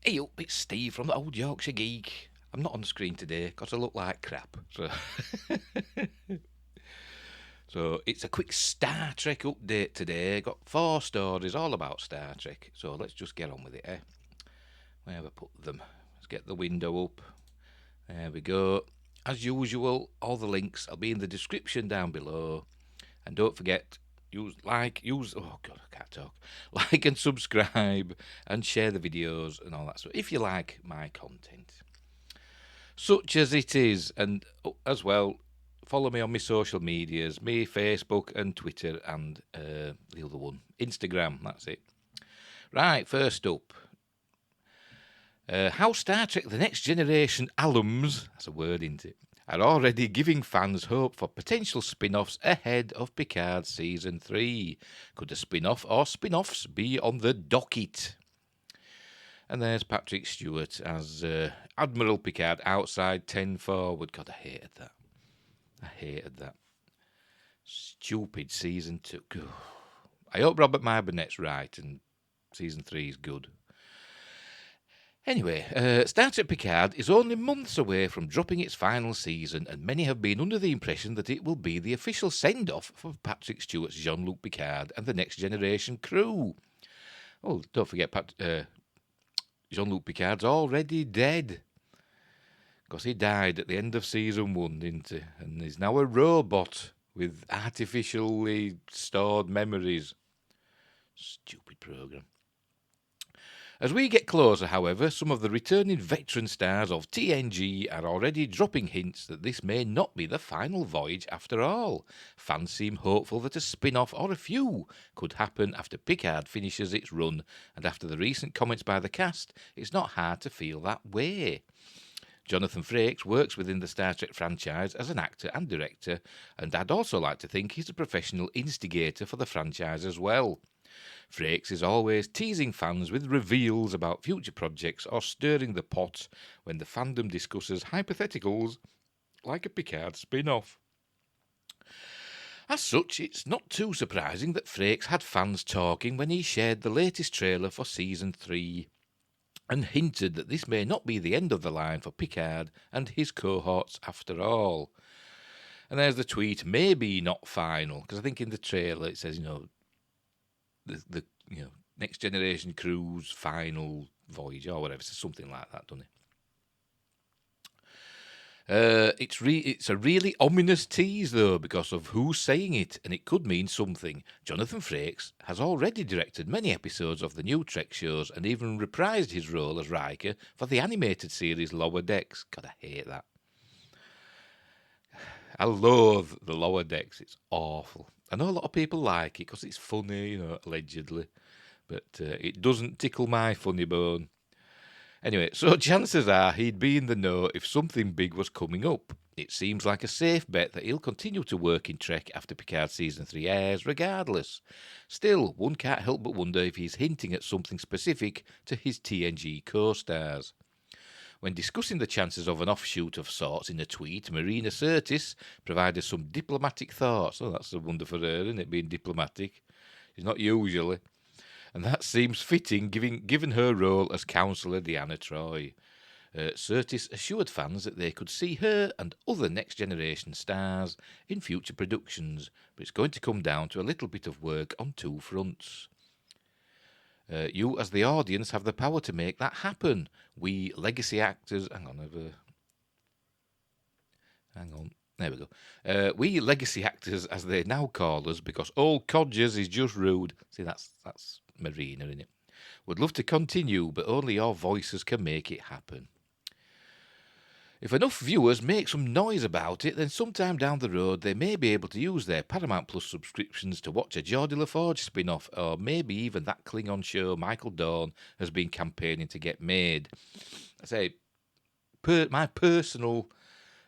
Hey up, it's Steve from the Old Yorkshire Geek. I'm not on the screen today because I look like crap. So it's a quick Star Trek update today. Got 4 stories all about Star Trek. So let's just get on with it, eh? Where have I put them? Let's get the window up. There we go. As usual, all the links will be in the description down below. And don't forget, oh god, I can't talk. Like and subscribe and share the videos and all that stuff if you like my content. Such as it is, and as well, follow me on my social medias, me Facebook and Twitter and the other one, Instagram, that's it. Right, first up, how Star Trek The Next Generation alums, that's a word, isn't it, are already giving fans hope for potential spin-offs ahead of Picard Season 3. Could a spin-off or spin-offs be on the docket? And there's Patrick Stewart as Admiral Picard outside 10 forward. God, I hated that. I hated that. Stupid Season 2. I hope Robert Mabernet's right and Season 3 is good. Anyway, Star Trek Picard is only months away from dropping its final season, and many have been under the impression that it will be the official send-off for Patrick Stewart's Jean-Luc Picard and the Next Generation crew. Oh, don't forget, Jean-Luc Picard's already dead. Because he died at the end of Season 1, didn't he? And he's now a robot with artificially stored memories. Stupid programme. As we get closer, however, some of the returning veteran stars of TNG are already dropping hints that this may not be the final voyage after all. Fans seem hopeful that a spin-off or a few could happen after Picard finishes its run, and after the recent comments by the cast, it's not hard to feel that way. Jonathan Frakes works within the Star Trek franchise as an actor and director, and I'd also like to think he's a professional instigator for the franchise as well. Frakes is always teasing fans with reveals about future projects or stirring the pot when the fandom discusses hypotheticals like a Picard spin-off. As such, it's not too surprising that Frakes had fans talking when he shared the latest trailer for Season 3 and hinted that this may not be the end of the line for Picard and his cohorts after all. And there's the tweet, maybe not final, because I think in the trailer it says, the Next Generation crew's final voyage or whatever, it's something like that, doesn't it? It's a really ominous tease though because of who's saying it, and it could mean something. Jonathan Frakes has already directed many episodes of the new Trek shows and even reprised his role as Riker for the animated series Lower Decks. God, I hate that. I loathe the Lower Decks. It's awful. I know a lot of people like it because it's funny, allegedly, but it doesn't tickle my funny bone. Anyway, so chances are he'd be in the know if something big was coming up. It seems like a safe bet that he'll continue to work in Trek after Picard Season 3 airs, regardless. Still, one can't help but wonder if he's hinting at something specific to his TNG co-stars. When discussing the chances of an offshoot of sorts in a tweet, Marina Sirtis provided some diplomatic thoughts. Oh, that's a wonder for her, isn't it, being diplomatic? She's not usually. And that seems fitting given her role as counsellor Deanna Troi. Sirtis assured fans that they could see her and other Next Generation stars in future productions, but it's going to come down to a little bit of work on 2 fronts. You, as the audience, have the power to make that happen. We legacy actors... Hang on. There we go. We legacy actors, as they now call us, because old codgers is just rude. See, that's Marina, innit? Would love to continue, but only your voices can make it happen. If enough viewers make some noise about it, then sometime down the road they may be able to use their Paramount Plus subscriptions to watch a Geordie LaForge spin-off, or maybe even that Klingon show Michael Dorn has been campaigning to get made. I say, my personal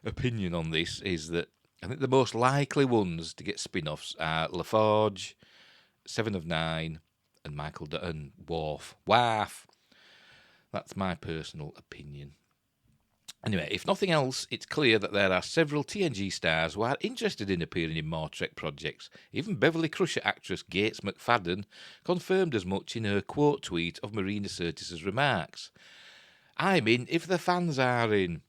opinion on this is that I think the most likely ones to get spin-offs are LaForge, Seven of Nine, and Michael and Worf. That's my personal opinion. Anyway, if nothing else, it's clear that there are several TNG stars who are interested in appearing in more Trek projects. Even Beverly Crusher actress Gates McFadden confirmed as much in her quote tweet of Marina Sirtis' remarks. I'm in if the fans are in.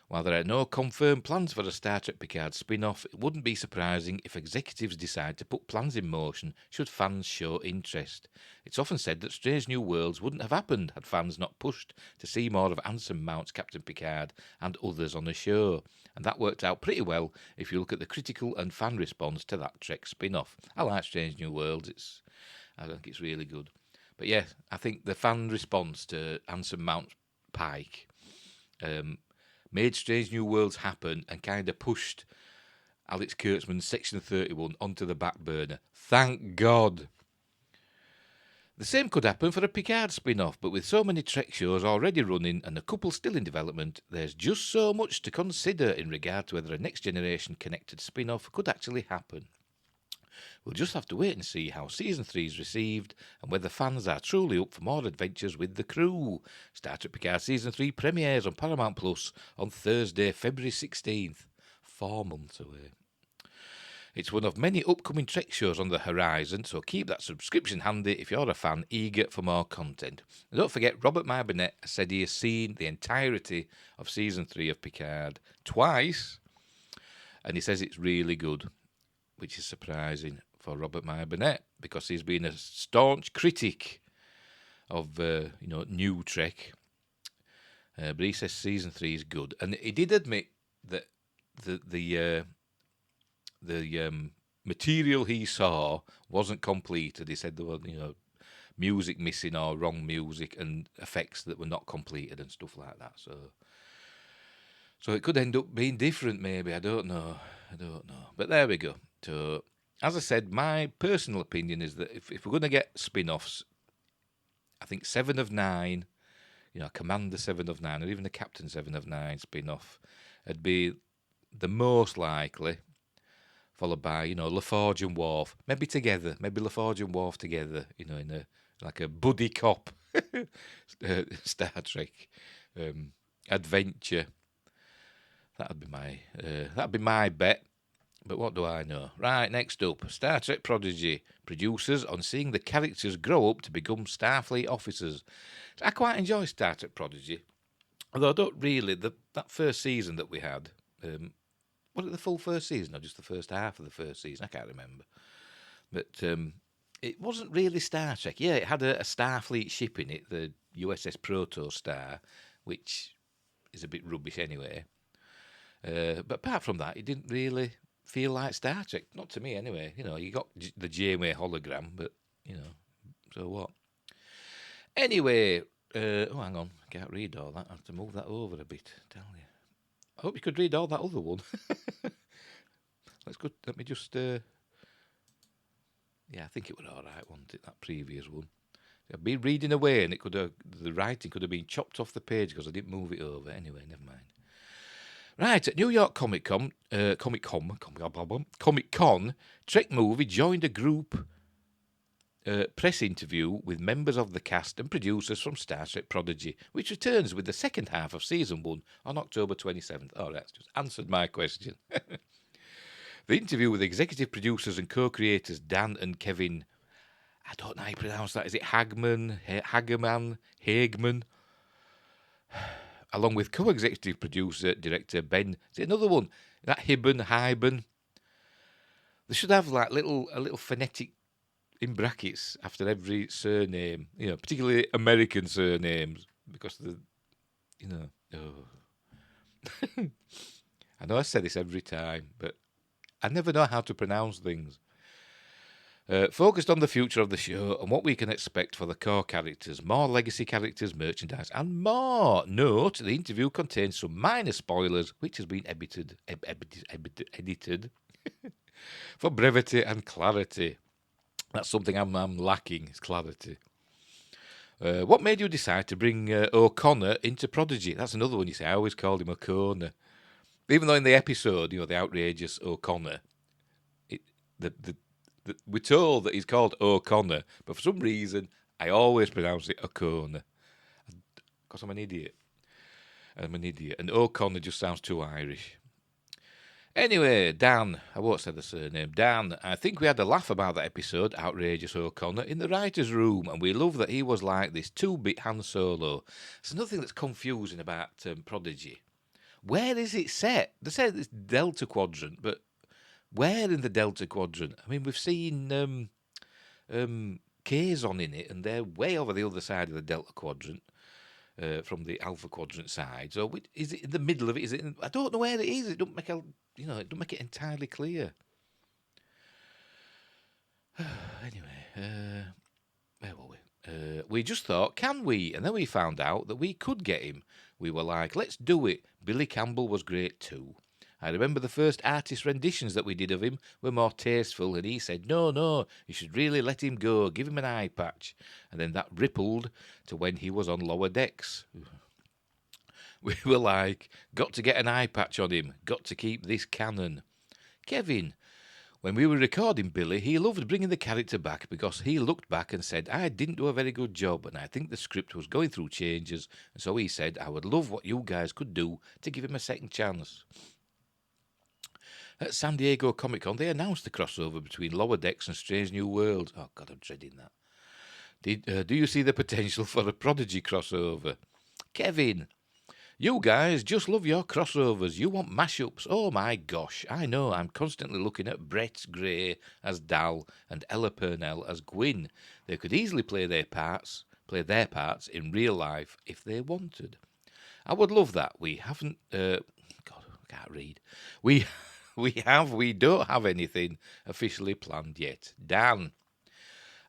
While there are no confirmed plans for a Star Trek Picard spin-off, it wouldn't be surprising if executives decide to put plans in motion should fans show interest. It's often said that Strange New Worlds wouldn't have happened had fans not pushed to see more of Anson Mount's Captain Picard and others on the show. And that worked out pretty well if you look at the critical and fan response to that Trek spin-off. I like Strange New Worlds. I think it's really good. But yeah, I think the fan response to Anson Mount Pike made Strange New Worlds happen and kind of pushed Alex Kurtzman's Section 31 onto the back burner. Thank God. The same could happen for a Picard spin-off, but with so many Trek shows already running and a couple still in development, there's just so much to consider in regard to whether a Next Generation connected spin-off could actually happen. We'll just have to wait and see how Season 3 is received and whether fans are truly up for more adventures with the crew. Star Trek Picard Season 3 premieres on Paramount Plus on Thursday, February 16th. 4 months away. It's one of many upcoming Trek shows on the horizon, so keep that subscription handy if you're a fan eager for more content. And don't forget, Robert Meyer Burnett said he has seen the entirety of Season 3 of Picard twice, and he says it's really good, which is surprising for Robert Meyer Burnett because he's been a staunch critic of new Trek. But he says Season 3 is good, and he did admit that the material he saw wasn't completed. He said there were music missing or wrong music and effects that were not completed and stuff like that. So it could end up being different, maybe. I don't know. But there we go. So, as I said, my personal opinion is that if we're going to get spin-offs, I think 7 of 9, Commander 7 of 9, or even the Captain 7 of 9 spin-off, would be the most likely, followed by, LaForge and Worf, maybe together, maybe LaForge and Worf together, in like a buddy cop Star Trek adventure. That'd be my bet. But what do I know? Right, next up, Star Trek Prodigy producers on seeing the characters grow up to become Starfleet officers. I quite enjoy Star Trek Prodigy, although I don't really. That first season that we had, was it the full first season or just the first half of the first season? I can't remember. But it wasn't really Star Trek. Yeah, it had a Starfleet ship in it, the USS Protostar, which is a bit rubbish anyway. But apart from that, it didn't really feel like Star Trek. Not to me, anyway. You got the Janeway hologram, but, so what? Anyway, hang on. I can't read all that. I have to move that over a bit, tell you. I hope you could read all that other one. Let me just... yeah, I think it was all right, wasn't it, that previous one? I've been reading away and the writing could have been chopped off the page because I didn't move it over. Anyway, never mind. Right, at New York Comic Con, Trek Movie joined a group press interview with members of the cast and producers from Star Trek Prodigy, which returns with the second half of Season 1 on October 27th. Oh, that's just answered my question. The interview with executive producers and co-creators Dan and Kevin, I don't know how you pronounce that, is it Hageman, along with co-executive producer, director Ben, is it another one? That Hyben. They should have like a little phonetic in brackets after every surname, particularly American surnames, because I know I say this every time, but I never know how to pronounce things. Focused on the future of the show and what we can expect for the core characters, more legacy characters, merchandise, and more. Note, the interview contains some minor spoilers, which has been edited for brevity and clarity. That's something I'm lacking, is clarity. What made you decide to bring O'Connor into Prodigy? That's another one you say. I always called him O'Connor. Even though in the episode, the outrageous O'Connor, we're told that he's called O'Connor, but for some reason, I always pronounce it O'Connor. Because I'm an idiot. And O'Connor just sounds too Irish. Anyway, Dan, I won't say the surname, Dan, I think we had a laugh about that episode, Outrageous O'Connor, in the writer's room, and we love that he was like this 2-bit Han Solo. It's another thing that's confusing about Prodigy. Where is it set? They said it's Delta Quadrant, but where in the Delta Quadrant? I mean, we've seen Kazon in it, and they're way over the other side of the Delta Quadrant. From the Alpha Quadrant side, so is it in the middle of it? Is it? I don't know where it is. It don't make it don't make it entirely clear. Anyway, where were we? We just thought, can we? And then we found out that we could get him. We were like, let's do it. Billy Campbell was great too. I remember the first artist renditions that we did of him were more tasteful, and he said, no, you should really let him go, give him an eye patch. And then that rippled to when he was on Lower Decks. We were like, got to get an eye patch on him, got to keep this canon. Kevin, when we were recording Billy, he loved bringing the character back because he looked back and said, I didn't do a very good job and I think the script was going through changes, and so he said, I would love what you guys could do to give him a second chance. At San Diego Comic-Con, they announced the crossover between Lower Decks and Strange New Worlds. Oh, God, I'm dreading that. Do you see the potential for a Prodigy crossover? Kevin, you guys just love your crossovers. You want mashups. Oh, my gosh. I know. I'm constantly looking at Brett Gray as Dal and Ella Purnell as Gwyn. They could easily play their parts in real life if they wanted. I would love that. We haven't... God, I can't read. We don't have anything officially planned yet. Dan,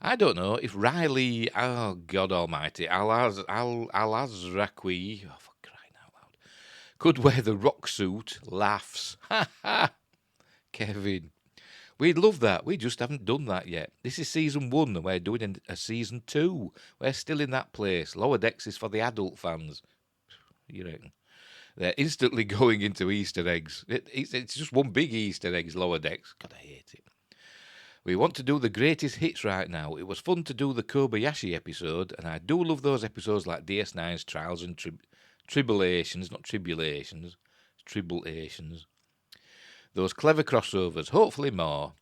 I don't know if Riley, oh God Almighty, Alazraqui, oh for crying out loud, could wear the rock suit. Laughs. Ha ha. Kevin, we'd love that. We just haven't done that yet. This is season 1 and we're doing a season 2. We're still in that place. Lower Decks is for the adult fans. You reckon? They're instantly going into Easter eggs. It's just one big Easter eggs, Lower Decks. God, I hate it. We want to do the greatest hits right now. It was fun to do the Kobayashi episode, and I do love those episodes like DS9's Trials and Tribulations, not Tribulations, Tribulations. Those clever crossovers, hopefully more.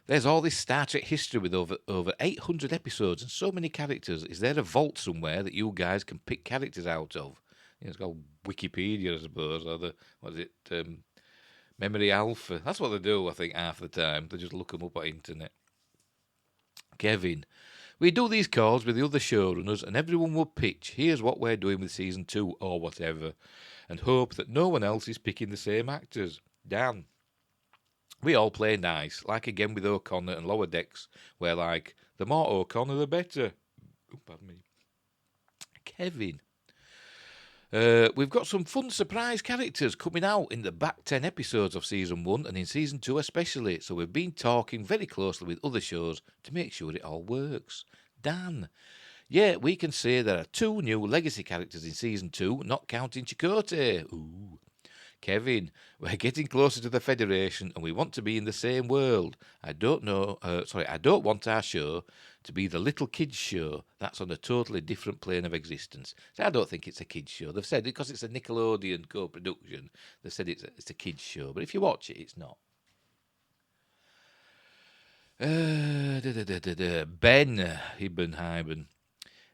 There's all this Star Trek history with over 800 episodes and so many characters. Is there a vault somewhere that you guys can pick characters out of? It's called Wikipedia, I suppose, or Memory Alpha. That's what they do, I think, half the time. They just look them up on the internet. Kevin, we do these calls with the other showrunners and everyone will pitch, here's what we're doing with season 2 or whatever, and hope that no one else is picking the same actors. Dan, we all play nice, like again with O'Connor and Lower Decks, where like, the more O'Connor the better. Oh, pardon me. Kevin, we've got some fun surprise characters coming out in the back 10 episodes of Season 1 and in Season 2 especially, so we've been talking very closely with other shows to make sure it all works. Dan, yeah, we can say there are 2 new legacy characters in Season 2, not counting Chakotay. Ooh. Kevin, we're getting closer to the Federation and we want to be in the same world. I don't want our show to be the little kids show. That's on a totally different plane of existence. So I don't think it's a kids show. They've said, because it's a Nickelodeon co-production, they said it's a kids show. But if you watch it, it's not. Ben Hibbenheiben.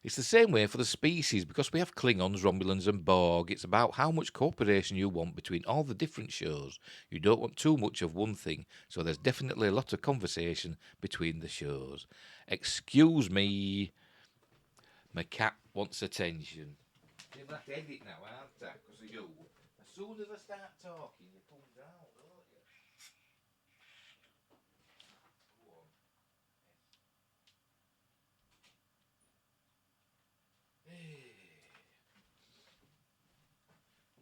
It's the same way for the species, because we have Klingons, Romulans and Borg. It's about how much cooperation you want between all the different shows. You don't want too much of one thing, so there's definitely a lot of conversation between the shows. Excuse me, my cat wants attention. You'll have to edit now, aren't I? Because of you. As soon as I start talking, you come down, don't you?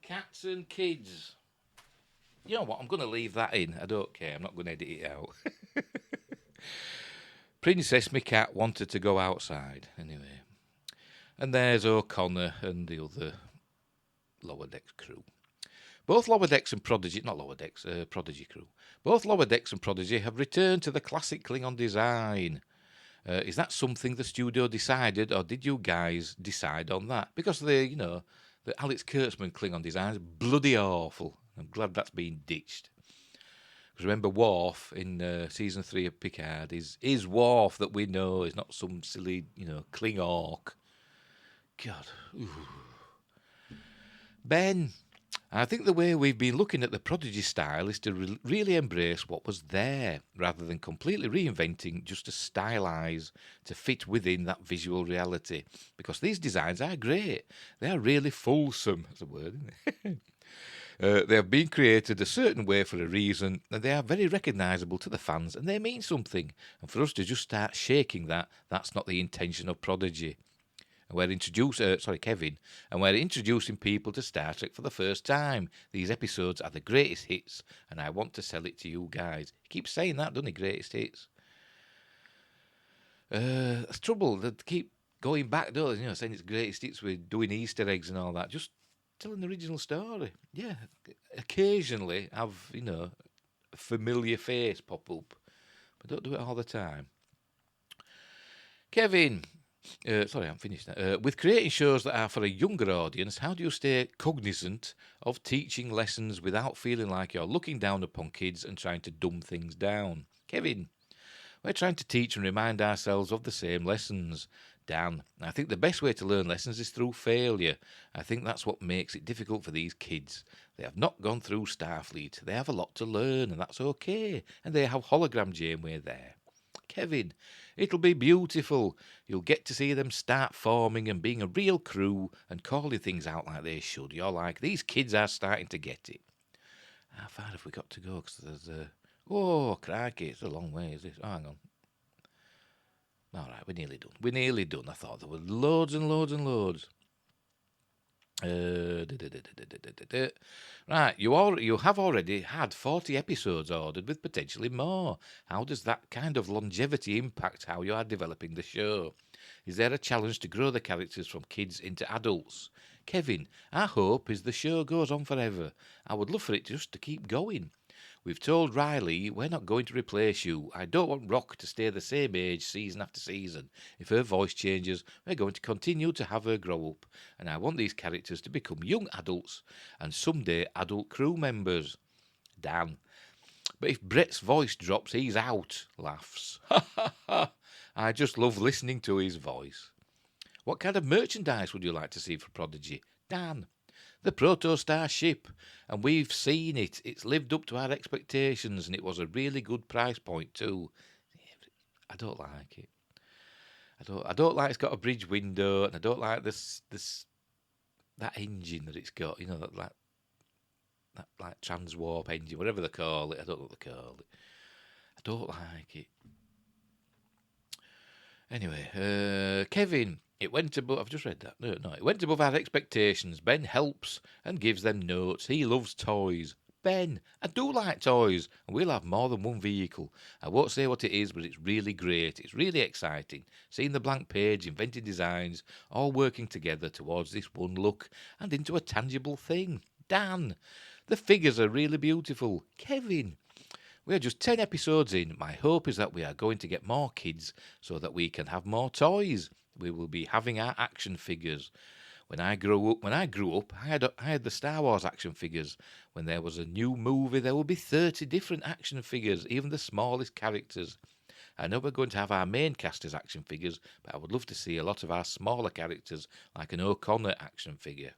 Cats and kids. You know what? I'm going to leave that in. I don't care. I'm not going to edit it out. Princess, my cat, wanted to go outside. Anyway. And there's O'Connor and the other Lower Decks crew. Both Lower Decks and Prodigy, not Lower Decks, Prodigy crew. Both Lower Decks and Prodigy have returned to the classic Klingon design. Is that something the studio decided, or did you guys decide on that? Because the Alex Kurtzman Klingon design is bloody awful. I'm glad that's been ditched. Because remember, Worf in season 3 of Picard is Worf that we know. Is not some silly, Kling orc. God. Ooh. Ben, I think the way we've been looking at the Prodigy style is to really embrace what was there, rather than completely reinventing just to stylize to fit within that visual reality. Because these designs are great. They are really fulsome. That's a word, isn't it? They have been created a certain way for a reason, and they are very recognisable to the fans, and they mean something. And for us to just start shaking that's not the intention of Prodigy. And Kevin, and we're introducing people to Star Trek for the first time. These episodes are the greatest hits, and I want to sell it to you guys. He keeps saying that, doesn't he? Greatest hits. That's trouble. They keep going back, don't they? Saying it's greatest hits with doing Easter eggs and all that. Just tell an original story. Yeah, occasionally have a familiar face pop up, but don't do it all the time. Kevin, I'm finished now. With creating shows that are for a younger audience, how do you stay cognizant of teaching lessons without feeling like you're looking down upon kids and trying to dumb things down? Kevin, we're trying to teach and remind ourselves of the same lessons. Dan, I think the best way to learn lessons is through failure. I think that's what makes it difficult for these kids. They have not gone through Starfleet. They have a lot to learn, and that's okay. And they have hologram Janeway there. Kevin, it'll be beautiful. You'll get to see them start forming and being a real crew and calling things out like they should. You're like, these kids are starting to get it. How far have we got to go? Because there's oh, crikey, it's a long way, is this? Oh, hang on. All right, we're nearly done. We're nearly done. I thought there were loads and loads and loads. Right, you have already had 40 episodes ordered with potentially more. How does that kind of longevity impact how you are developing the show? Is there a challenge to grow the characters from kids into adults? Kevin, our hope is the show goes on forever. I would love for it just to keep going. We've told Riley we're not going to replace you. I don't want Rock to stay the same age season after season. If her voice changes, we're going to continue to have her grow up. And I want these characters to become young adults and someday adult crew members. Dan. But if Brett's voice drops, he's out. Laughs. I just love listening to his voice. What kind of merchandise would you like to see for Prodigy? Dan. The Protostar ship, and we've seen it. It's lived up to our expectations, and it was a really good price point too. I don't like it. I don't like it's got a bridge window, and I don't like this that engine that it's got. That like transwarp engine, whatever they call it. I don't know what they call it. I don't like it. Anyway, Kevin. It went above. I've just read that. No. It went above our expectations. Ben helps and gives them notes. He loves toys. Ben, I do like toys, and we'll have more than one vehicle. I won't say what it is, but it's really great. It's really exciting. Seeing the blank page, inventing designs, all working together towards this one look and into a tangible thing. Dan, the figures are really beautiful. Kevin, we are just 10 episodes in. My hope is that we are going to get more kids so that we can have more toys. We will be having our action figures. When I grew up, I had the Star Wars action figures. When there was a new movie, there will be 30 different action figures, even the smallest characters. I know we're going to have our main cast as action figures, but I would love to see a lot of our smaller characters, like an O'Connor action figure.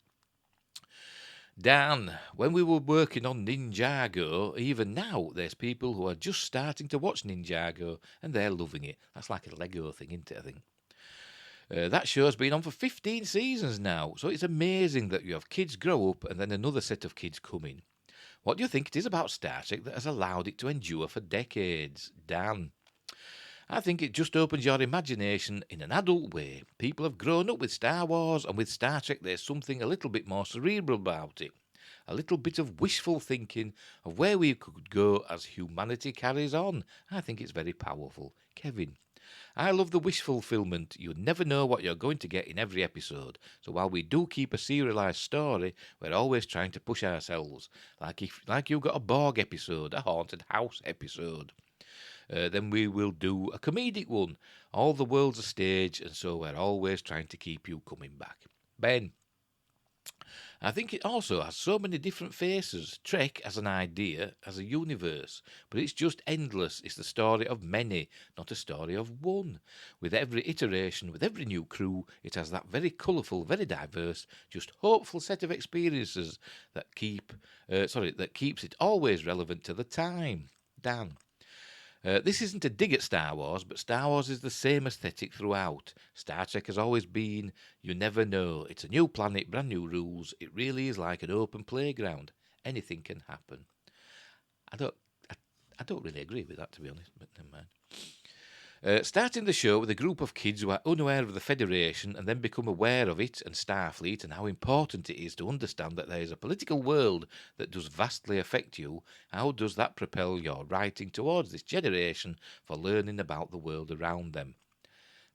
Dan, when we were working on Ninjago, even now there's people who are just starting to watch Ninjago and they're loving it. That's like a Lego thing, isn't it, I think? That show's been on for 15 seasons now, so it's amazing that you have kids grow up and then another set of kids come in. What do you think it is about Star Trek that has allowed it to endure for decades? Dan. I think it just opens your imagination in an adult way. People have grown up with Star Wars, and with Star Trek there's something a little bit more cerebral about it. A little bit of wishful thinking of where we could go as humanity carries on. I think it's very powerful. Kevin. I love the wish fulfillment. You never know what you're going to get in every episode. So while we do keep a serialised story, we're always trying to push ourselves. Like you've got a Borg episode, a haunted house episode. Then we will do a comedic one. All the world's a stage, and so we're always trying to keep you coming back. Ben. I think it also has so many different faces. Trek as an idea, as a universe, but it's just endless. It's the story of many, not a story of one. With every iteration, with every new crew, it has that very colourful, very diverse, just hopeful set of experiences that keeps it always relevant to the time. Dan. This isn't a dig at Star Wars, but Star Wars is the same aesthetic throughout. Star Trek has always been, you never know. It's a new planet, brand new rules. It really is like an open playground. Anything can happen. I don't, I, I don't really agree with that, to be honest, but never mind. Starting the show with a group of kids who are unaware of the Federation and then become aware of it and Starfleet and how important it is to understand that there is a political world that does vastly affect you, how does that propel your writing towards this generation for learning about the world around them?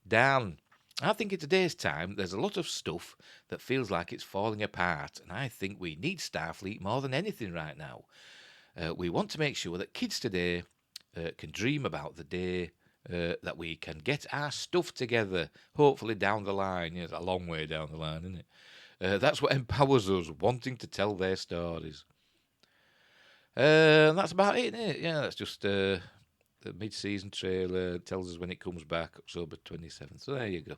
Dan, I think in today's time there's a lot of stuff that feels like it's falling apart, and I think we need Starfleet more than anything right now. We want to make sure that kids today can dream about the day that we can get our stuff together, hopefully down the line. Yeah, it's a long way down the line, isn't it? That's what empowers us, wanting to tell their stories. That's about it, isn't it? Yeah, that's just the mid-season trailer. Tells us when it comes back, October 27th. So there you go.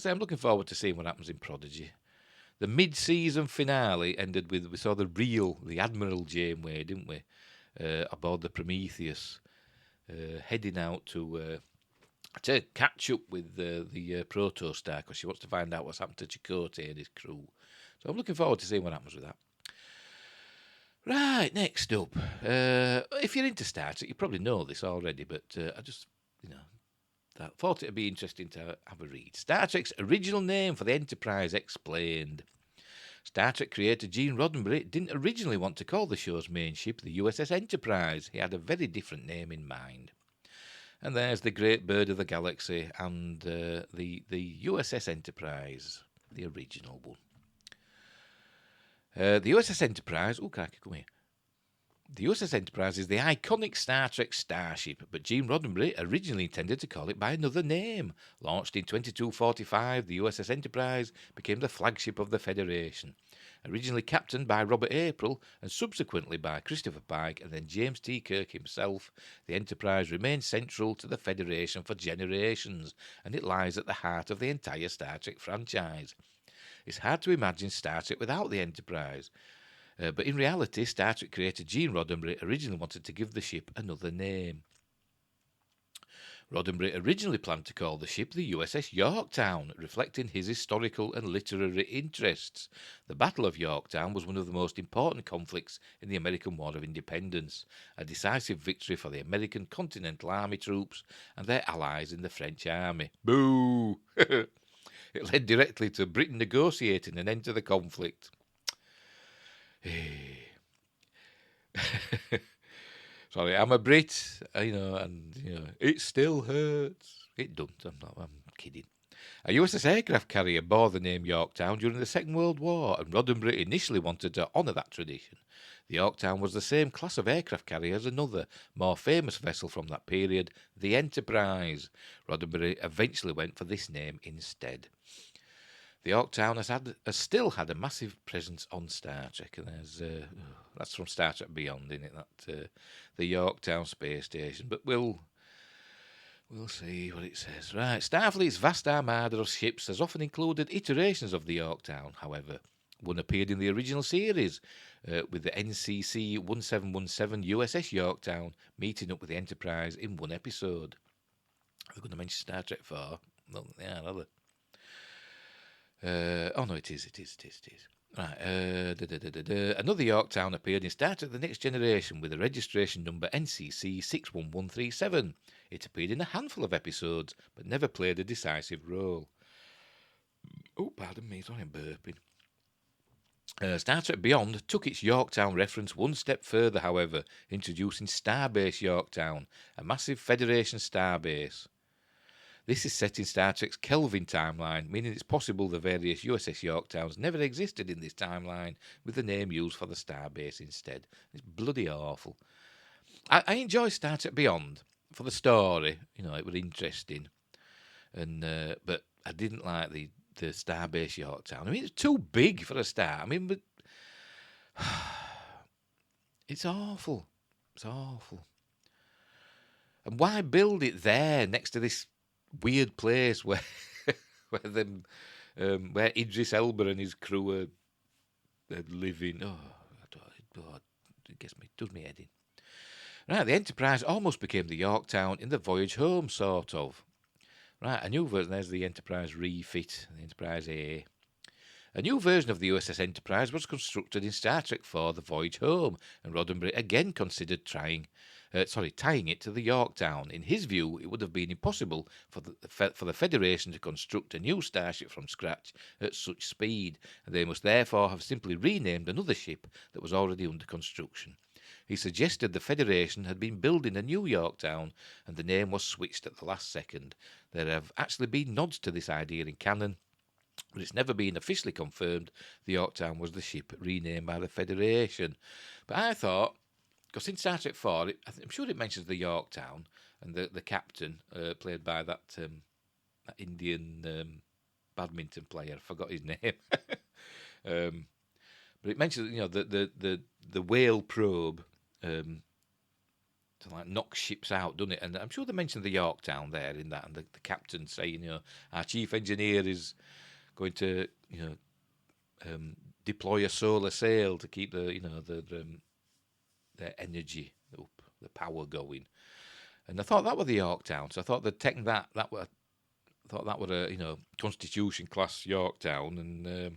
I'm looking forward to seeing what happens in Prodigy. The mid-season finale ended with, we saw the Admiral Janeway, didn't we? Aboard the Prometheus, heading out to catch up with the Protostar because she wants to find out what's happened to Chakotay and his crew. So I'm looking forward to seeing what happens with that. Right, next up. If you're into Star Trek, you probably know this already, but I just, thought it'd be interesting to have a read. Star Trek's original name for the Enterprise explained. Star Trek creator Gene Roddenberry didn't originally want to call the show's main ship the USS Enterprise. He had a very different name in mind. And there's the Great Bird of the Galaxy and the USS Enterprise, the original one. The USS Enterprise... Oh, crikey, come here. The USS Enterprise is the iconic Star Trek starship, but Gene Roddenberry originally intended to call it by another name. Launched in 2245, the USS Enterprise became the flagship of the Federation. Originally captained by Robert April and subsequently by Christopher Pike and then James T. Kirk himself, the Enterprise remained central to the Federation for generations, and it lies at the heart of the entire Star Trek franchise. It's hard to imagine Star Trek without the Enterprise. But in reality, Star Trek creator Gene Roddenberry originally wanted to give the ship another name. Roddenberry originally planned to call the ship the USS Yorktown, reflecting his historical and literary interests. The Battle of Yorktown was one of the most important conflicts in the American War of Independence, a decisive victory for the American Continental Army troops and their allies in the French Army. Boo! It led directly to Britain negotiating an end to the conflict. Sorry, I'm a Brit, and it still hurts. It don't. I'm kidding. A USS aircraft carrier bore the name Yorktown during the Second World War, and Roddenberry initially wanted to honour that tradition. The Yorktown was the same class of aircraft carrier as another, more famous vessel from that period, the Enterprise. Roddenberry eventually went for this name instead. The Yorktown has still had a massive presence on Star Trek, and that's from Star Trek Beyond, isn't it? That the Yorktown space station. But we'll see what it says. Right, Starfleet's vast armada of ships has often included iterations of the Yorktown. However, one appeared in the original series with the NCC 1717 USS Yorktown meeting up with the Enterprise in one episode. Are they going to mention Star Trek 4? Well, yeah, are they? No, it is. Right. Another Yorktown appeared in Star Trek The Next Generation with a registration number NCC 61137. It appeared in a handful of episodes, but never played a decisive role. Oh, pardon me, sorry, I'm burping. Star Trek Beyond took its Yorktown reference one step further, however, introducing Starbase Yorktown, a massive Federation starbase. This is set in Star Trek's Kelvin timeline, meaning it's possible the various USS Yorktowns never existed in this timeline, with the name used for the starbase instead. It's bloody awful. I enjoy Star Trek Beyond for the story. It was interesting, and but I didn't like the Starbase Yorktown. I mean, it's too big for a start. I mean, but it's awful. It's awful. And why build it there next to this weird place where where Idris Elba and his crew are living? It does me head in. Right, the Enterprise almost became the Yorktown in the voyage home, sort of. Right, a new version. There's the Enterprise refit, the Enterprise A. A new version of the USS Enterprise was constructed in Star Trek IV: The Voyage Home, and Roddenberry again considered tying it to the Yorktown. In his view, it would have been impossible for the Federation to construct a new starship from scratch at such speed, and they must therefore have simply renamed another ship that was already under construction. He suggested the Federation had been building a new Yorktown, and the name was switched at the last second. There have actually been nods to this idea in canon, but it's never been officially confirmed the Yorktown was the ship renamed by the Federation. But I thought, because in Star Trek 4, I'm sure it mentions the Yorktown, and the captain, played by that Indian badminton player, I forgot his name. But it mentions, the whale probe to like knock ships out, doesn't it? And I'm sure they mentioned the Yorktown there in that, and the captain saying, our chief engineer is going to, deploy a solar sail to keep the energy up, the power going. And I thought that was the Yorktown, so I thought they'd taken that were a Constitution class Yorktown, and I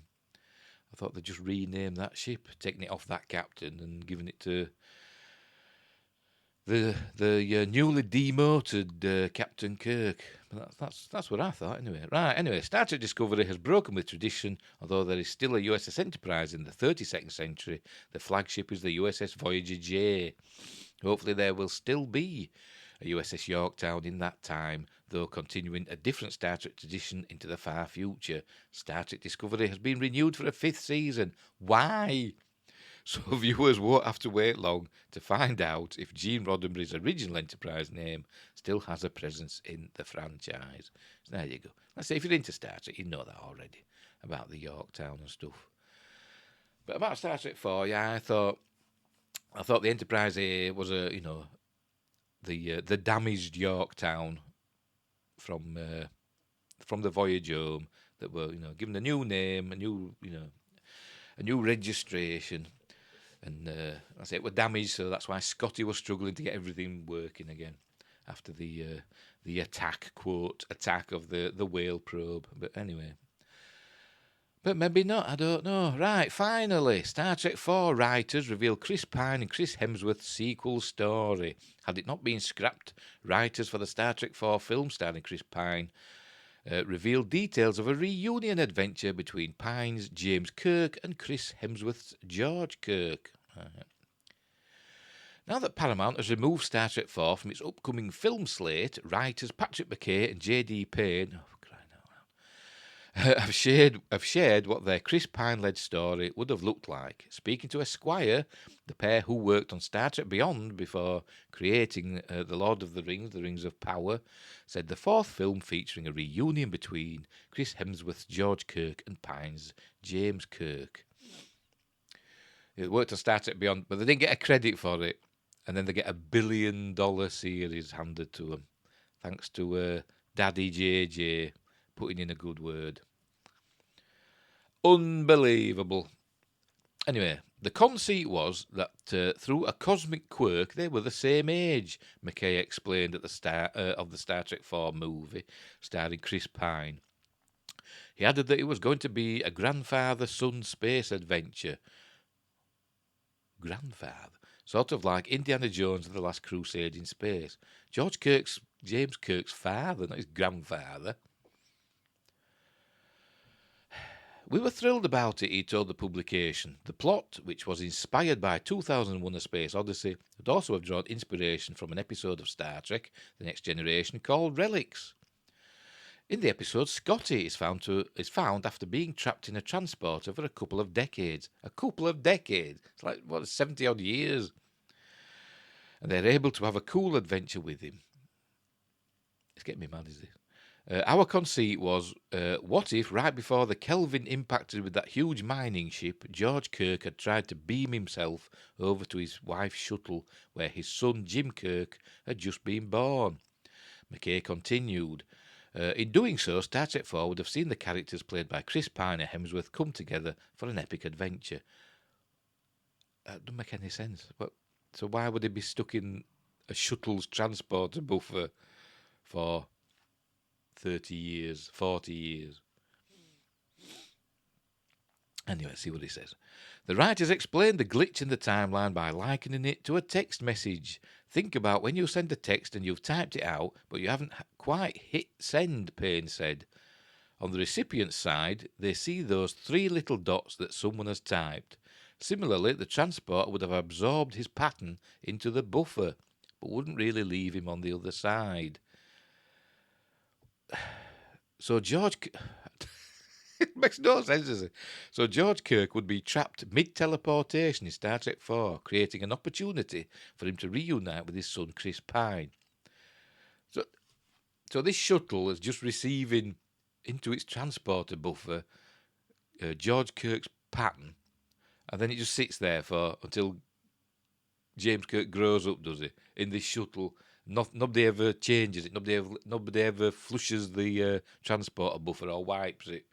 thought they'd just rename that ship, taking it off that captain and giving it to the newly demoted Captain Kirk. But that's what I thought anyway. Right, anyway, Star Trek Discovery has broken with tradition, although there is still a USS Enterprise in the 32nd century. The flagship is the USS Voyager J. Hopefully there will still be a USS Yorktown in that time, though continuing a different Star Trek tradition into the far future. Star Trek Discovery has been renewed for a 5th season. Why? So viewers won't have to wait long to find out if Gene Roddenberry's original Enterprise name still has a presence in the franchise. So there you go. Let's say if you're into Star Trek, you know that already, about the Yorktown and stuff. But about Star Trek 4, yeah, I thought the Enterprise A was the damaged Yorktown from the voyage home that were given a new name, a new registration. And I say it was damaged, so that's why Scotty was struggling to get everything working again after the attack of the whale probe. But anyway, but maybe not. I don't know. Right, finally, Star Trek 4 writers reveal Chris Pine and Chris Hemsworth's sequel story. Had it not been scrapped, writers for the Star Trek 4 film starring Chris Pine revealed details of a reunion adventure between Pine's James Kirk and Chris Hemsworth's George Kirk. Now that Paramount has removed Star Trek 4 from its upcoming film slate, writers Patrick McKay and J.D. Payne have shared what their Chris Pine-led story would have looked like. Speaking to Esquire, the pair who worked on Star Trek Beyond before creating The Lord of the Rings, The Rings of Power, said the 4th film featuring a reunion between Chris Hemsworth's George Kirk and Pine's James Kirk. It worked on Star Trek Beyond, but they didn't get a credit for it. And then they get $1 billion series handed to them, thanks to Daddy JJ putting in a good word. Unbelievable. Anyway, the conceit was that through a cosmic quirk, they were the same age, McKay explained at the start of the Star Trek 4 movie, starring Chris Pine. He added that it was going to be a grandfather-son space adventure. Grandfather? Sort of like Indiana Jones and the Last Crusade in space. James Kirk's father, not his grandfather. We were thrilled about it, he told the publication. The plot, which was inspired by 2001: A Space Odyssey, would also have drawn inspiration from an episode of Star Trek: The Next Generation called Relics. In the episode, Scotty is found after being trapped in a transporter for a couple of decades. A couple of decades? It's like, 70-odd years. And they're able to have a cool adventure with him. It's getting me mad, is it? Our conceit was, what if, right before the Kelvin impacted with that huge mining ship, George Kirk had tried to beam himself over to his wife's shuttle, where his son Jim Kirk had just been born. McKay continued. In doing so, Star Trek 4 would have seen the characters played by Chris Pine and Hemsworth come together for an epic adventure. That doesn't make any sense. So why would he be stuck in a shuttle's transporter buffer for 30 years, 40 years? Anyway, see what he says. The writers explained the glitch in the timeline by likening it to a text message. Think about when you send a text and you've typed it out, but you haven't quite hit send, Payne said. On the recipient's side, they see those 3 little dots that someone has typed. Similarly, the transporter would have absorbed his pattern into the buffer, but wouldn't really leave him on the other side. So George... It makes no sense, does it? So George Kirk would be trapped mid-teleportation in Star Trek 4, creating an opportunity for him to reunite with his son Chris Pine. So this shuttle is just receiving into its transporter buffer George Kirk's pattern, and then it just sits there until James Kirk grows up, does he? In this shuttle, nobody ever changes it. Nobody ever flushes the transporter buffer or wipes it.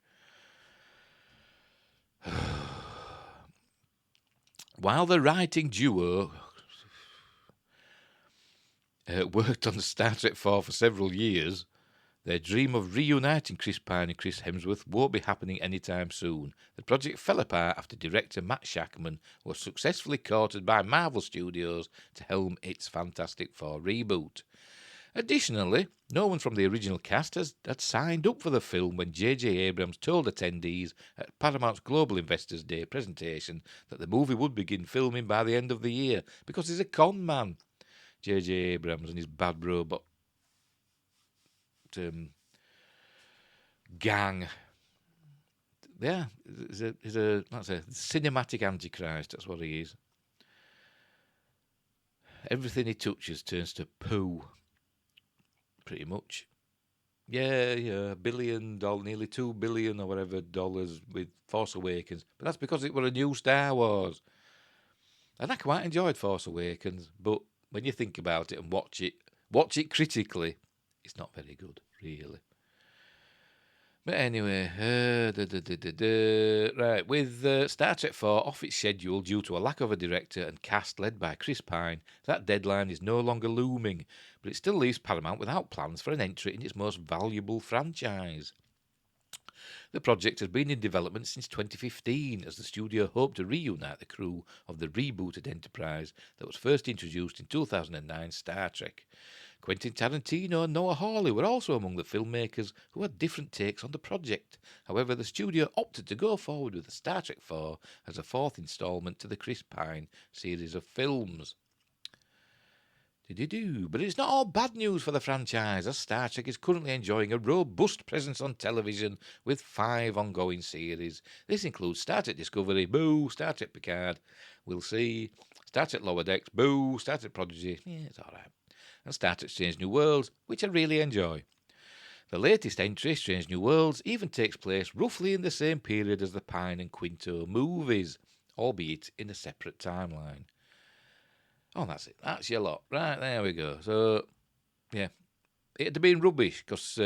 While the writing duo worked on Star Trek 4 for several years, their dream of reuniting Chris Pine and Chris Hemsworth won't be happening anytime soon. The project fell apart after director Matt Shackman was successfully courted by Marvel Studios to helm its Fantastic Four reboot. Additionally, no one from the original cast had signed up for the film when J.J. Abrams told attendees at Paramount's Global Investors Day presentation that the movie would begin filming by the end of the year because he's a con man, J.J. Abrams and his bad robot gang. Yeah, he's a cinematic antichrist. That's what he is. Everything he touches turns to poo. Pretty much. Yeah, $1 billion, nearly $2 billion or whatever dollars with Force Awakens. But that's because it were a new Star Wars. And I quite enjoyed Force Awakens, but when you think about it and watch it critically, it's not very good, really. But anyway, right, with Star Trek 4 off its schedule due to a lack of a director and cast led by Chris Pine, that deadline is no longer looming, but it still leaves Paramount without plans for an entry in its most valuable franchise. The project has been in development since 2015 as the studio hoped to reunite the crew of the rebooted Enterprise that was first introduced in 2009 Star Trek. Quentin Tarantino and Noah Hawley were also among the filmmakers who had different takes on the project. However, the studio opted to go forward with the Star Trek 4 as a 4th instalment to the Chris Pine series of films. But it's not all bad news for the franchise, as Star Trek is currently enjoying a robust presence on television with 5 ongoing series. This includes Star Trek Discovery, boo, Star Trek Picard, we'll see, Star Trek Lower Decks, boo, Star Trek Prodigy, yeah, it's alright, and Star Trek Strange New Worlds, which I really enjoy. The latest entry, Strange New Worlds, even takes place roughly in the same period as the Pine and Quinto movies, albeit in a separate timeline. Oh, that's it. That's your lot. Right, there we go. So, yeah. It'd have been rubbish because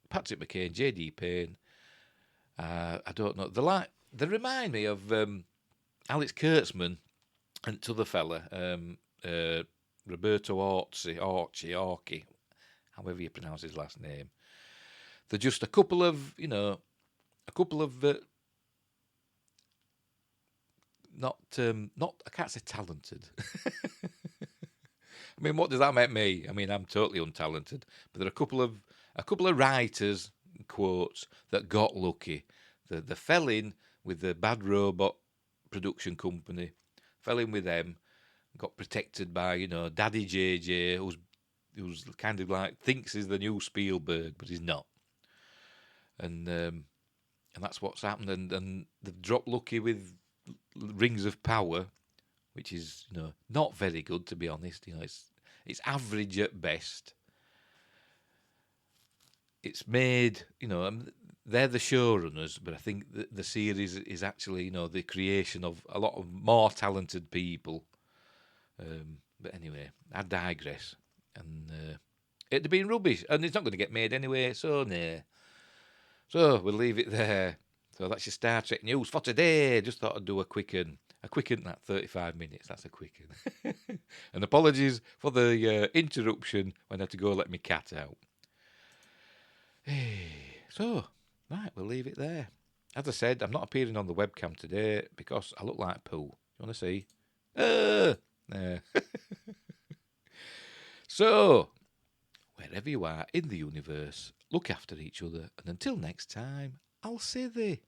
Patrick McKay, J.D. Payne, I don't know. They remind me of Alex Kurtzman and t'other fella, Roberto Orci, however you pronounce his last name. They're just a couple of not I can't say talented. I mean, what does that make me? I mean, I'm totally untalented. But there are a couple of writers, quotes, that got lucky. They fell in with the Bad Robot production company, fell in with them, got protected by, Daddy JJ, who's kind of like thinks he's the new Spielberg, but he's not. And that's what's happened. And they've dropped lucky with Rings of Power, which is not very good, to be honest. It's average at best. it's made, they're the showrunners, but I think the series is actually, the creation of a lot of more talented people. But anyway, I digress. And it'd have been rubbish, and it's not going to get made anyway, so nah. So we'll leave it there. So that's your Star Trek news for today. Just thought I'd do a quick one. That 35 minutes. That's a quick one. And apologies for the interruption when I had to go let my cat out. So, right, we'll leave it there. As I said, I'm not appearing on the webcam today because I look like poo. You want to see? Uh, so, wherever you are in the universe, look after each other. And until next time, I'll say thee.